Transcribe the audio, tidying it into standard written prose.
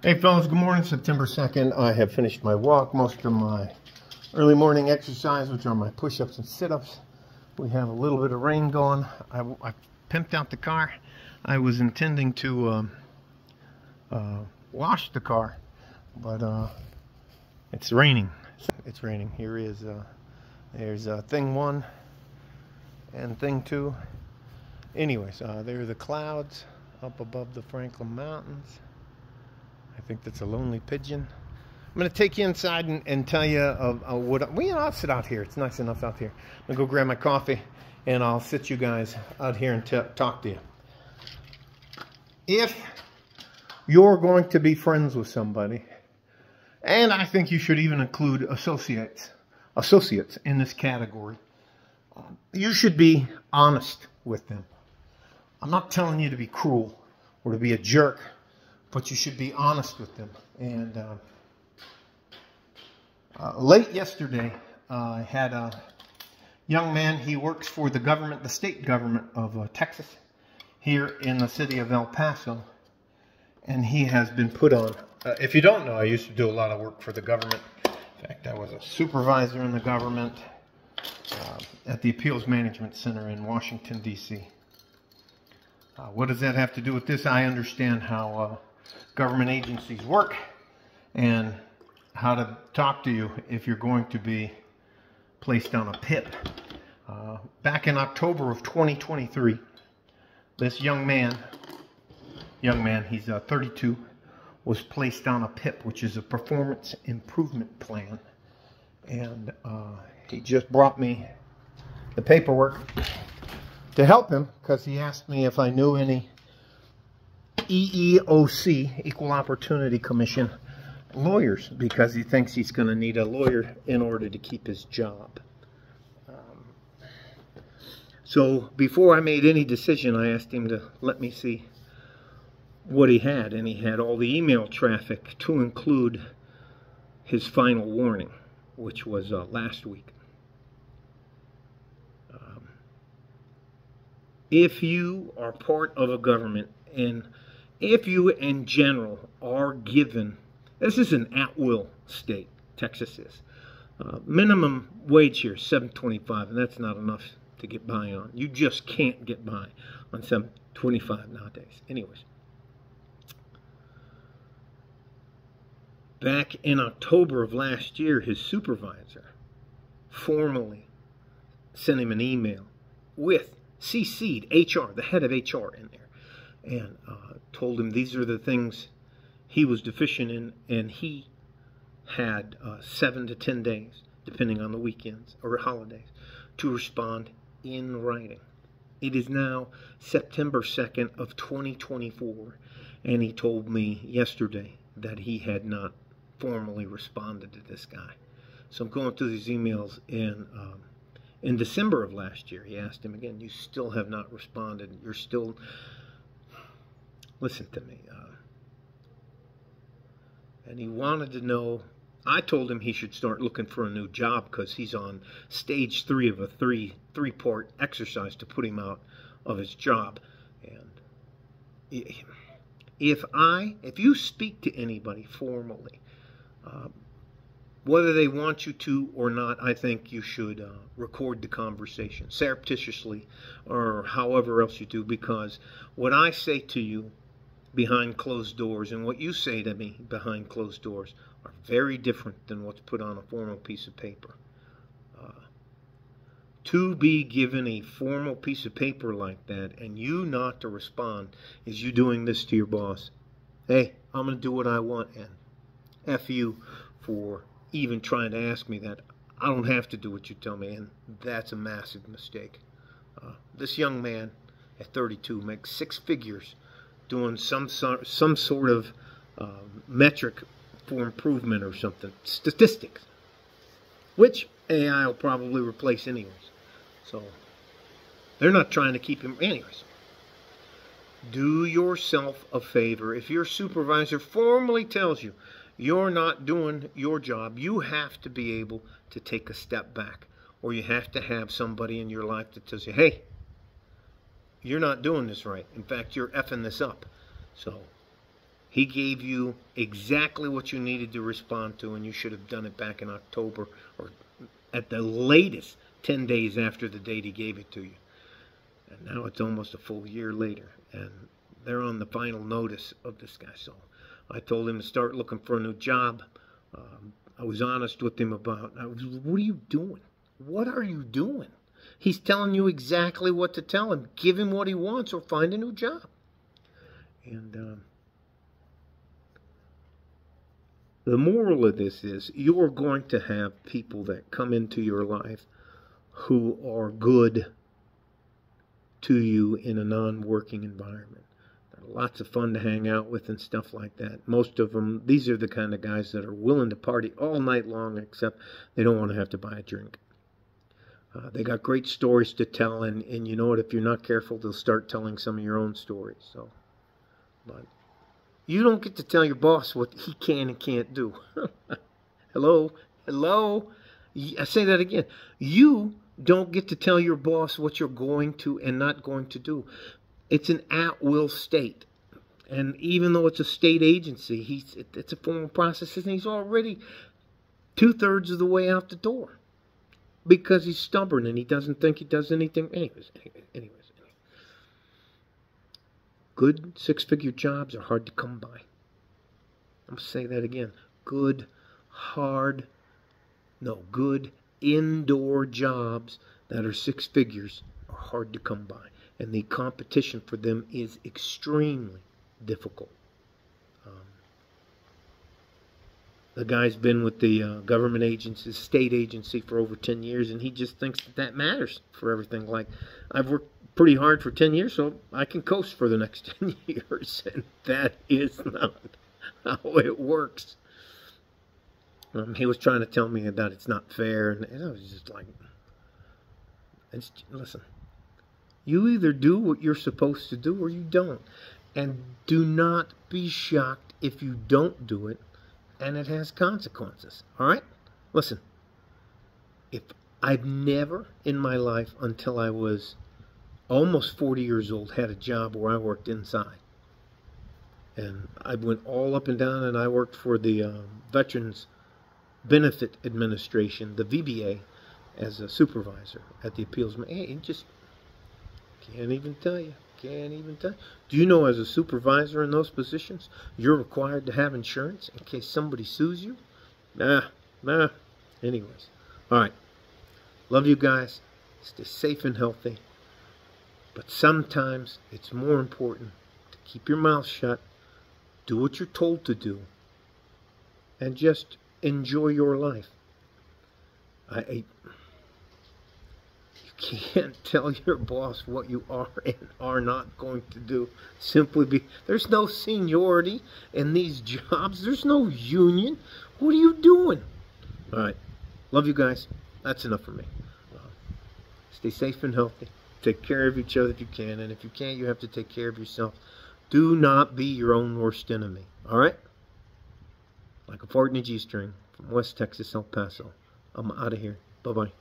Hey fellas, good morning. September 2nd. I have finished my walk, most of my early morning exercise, which are my push-ups and sit-ups. We have a little bit of rain going. I pimped out the car. I was intending to wash the car, but it's raining. It's raining. Here is there's thing one and thing two. Anyways, there are the clouds up above the Franklin Mountains. I think that's a lonely pigeon. I'm going to take you inside and tell you I'll sit out here. It's nice enough out here. I'm going to go grab my coffee, and I'll sit you guys out here and talk to you. If you're going to be friends with somebody, and I think you should even include associates in this category, you should be honest with them. I'm not telling you to be cruel or to be a jerk, but you should be honest with them. And late yesterday, I had a young man. He works for the government, the state government of Texas, here in the city of El Paso. And he has been put on. If you don't know, I used to do a lot of work for the government. In fact, I was a supervisor in the government at the Appeals Management Center in Washington, D.C. What does that have to do with this? I understand how government agencies work and how to talk to you if you're going to be placed on a PIP. Back in October of 2023, this young man, he's 32, was placed on a PIP, which is a performance improvement plan. And he just brought me the paperwork to help him, because he asked me if I knew any EEOC, Equal Opportunity Commission, lawyers, because he thinks he's going to need a lawyer in order to keep his job. So before I made any decision, I asked him to let me see what he had, and he had all the email traffic to include his final warning, which was last week. If you are part of a government, and if you in general are given, this is an at-will state, Texas is. Minimum wage here is $7.25, and that's not enough to get by on. You just can't get by on $7.25 nowadays. Anyways, back in October of last year, his supervisor formally sent him an email with CC'd HR, the head of HR in there, and told him these are the things he was deficient in, and he had 7 to 10 days, depending on the weekends or holidays, to respond in writing. It is now September 2nd of 2024, and he told me yesterday that he had not formally responded to this guy. So I'm going through these emails, and in December of last year, he asked him again, you still have not responded. You're still... Listen to me. And he wanted to know... I told him he should start looking for a new job, because he's on stage 3 of a three-part exercise to put him out of his job. And if you speak to anybody formally, whether they want you to or not, I think you should record the conversation surreptitiously or however else you do, because what I say to you behind closed doors and what you say to me behind closed doors are very different than what's put on a formal piece of paper. To be given a formal piece of paper like that and you not to respond is you doing this to your boss. Hey, I'm going to do what I want, and F you for even trying to ask me that. I don't have to do what you tell me, and that's a massive mistake. This young man at 32 makes 6 figures doing some sort of metric for improvement or something, statistics, which AI will probably replace anyways. So they're not trying to keep him anyways. Do yourself a favor. If your supervisor formally tells you you're not doing your job, you have to be able to take a step back, or you have to have somebody in your life that tells you, hey, you're not doing this right. In fact, you're effing this up. So He gave you exactly what you needed to respond to, and you should have done it back in October, or at the latest 10 days after the date he gave it to you. And now it's almost a full year later, and they're on the final notice of this guy. So I told him to start looking for a new job. I was honest with him about, what are you doing? What are you doing? He's telling you exactly what to tell him. Give him what he wants or find a new job. And the moral of this is, you're going to have people that come into your life who are good to you in a non-working environment. They're lots of fun to hang out with and stuff like that. Most of them, these are the kind of guys that are willing to party all night long, except they don't want to have to buy a drink. They got great stories to tell, and you know what, if you're not careful, they'll start telling some of your own stories. So, but you don't get to tell your boss what he can and can't do. Hello? Hello? I say that again. You don't get to tell your boss what you're going to and not going to do. It's an at-will state. And even though it's a state agency, it's a formal process, and he's already 2/3 of the way out the door. Because he's stubborn and he doesn't think he does anything. Anyways. Good six-figure jobs are hard to come by. I'm going to say that again. Good indoor jobs that are six figures are hard to come by. And the competition for them is extremely difficult. The guy's been with the government agency, state agency, for over 10 years, and he just thinks that matters for everything. Like, I've worked pretty hard for 10 years, so I can coast for the next 10 years. And that is not how it works. He was trying to tell me that it's not fair, and I was just like, listen, you either do what you're supposed to do or you don't. And do not be shocked if you don't do it and it has consequences. All right? Listen, if I've never in my life until I was almost 40 years old had a job where I worked inside. And I went all up and down, and I worked for the Veterans Benefit Administration, the VBA, as a supervisor at the appeals. Hey, just can't even tell you. Can't even tell you. Do you know, as a supervisor in those positions, you're required to have insurance in case somebody sues you? Nah. Anyways. All right. Love you guys. Stay safe and healthy. But sometimes it's more important to keep your mouth shut, do what you're told to do, and just enjoy your life. You can't tell your boss what you are and are not going to do. There's no seniority in these jobs. There's no union. What are you doing? All right. Love you guys. That's enough for me. Stay safe and healthy. Take care of each other if you can. And if you can't, you have to take care of yourself. Do not be your own worst enemy. All right? Like a fart in a G-string from West Texas, El Paso. I'm out of here. Bye-bye.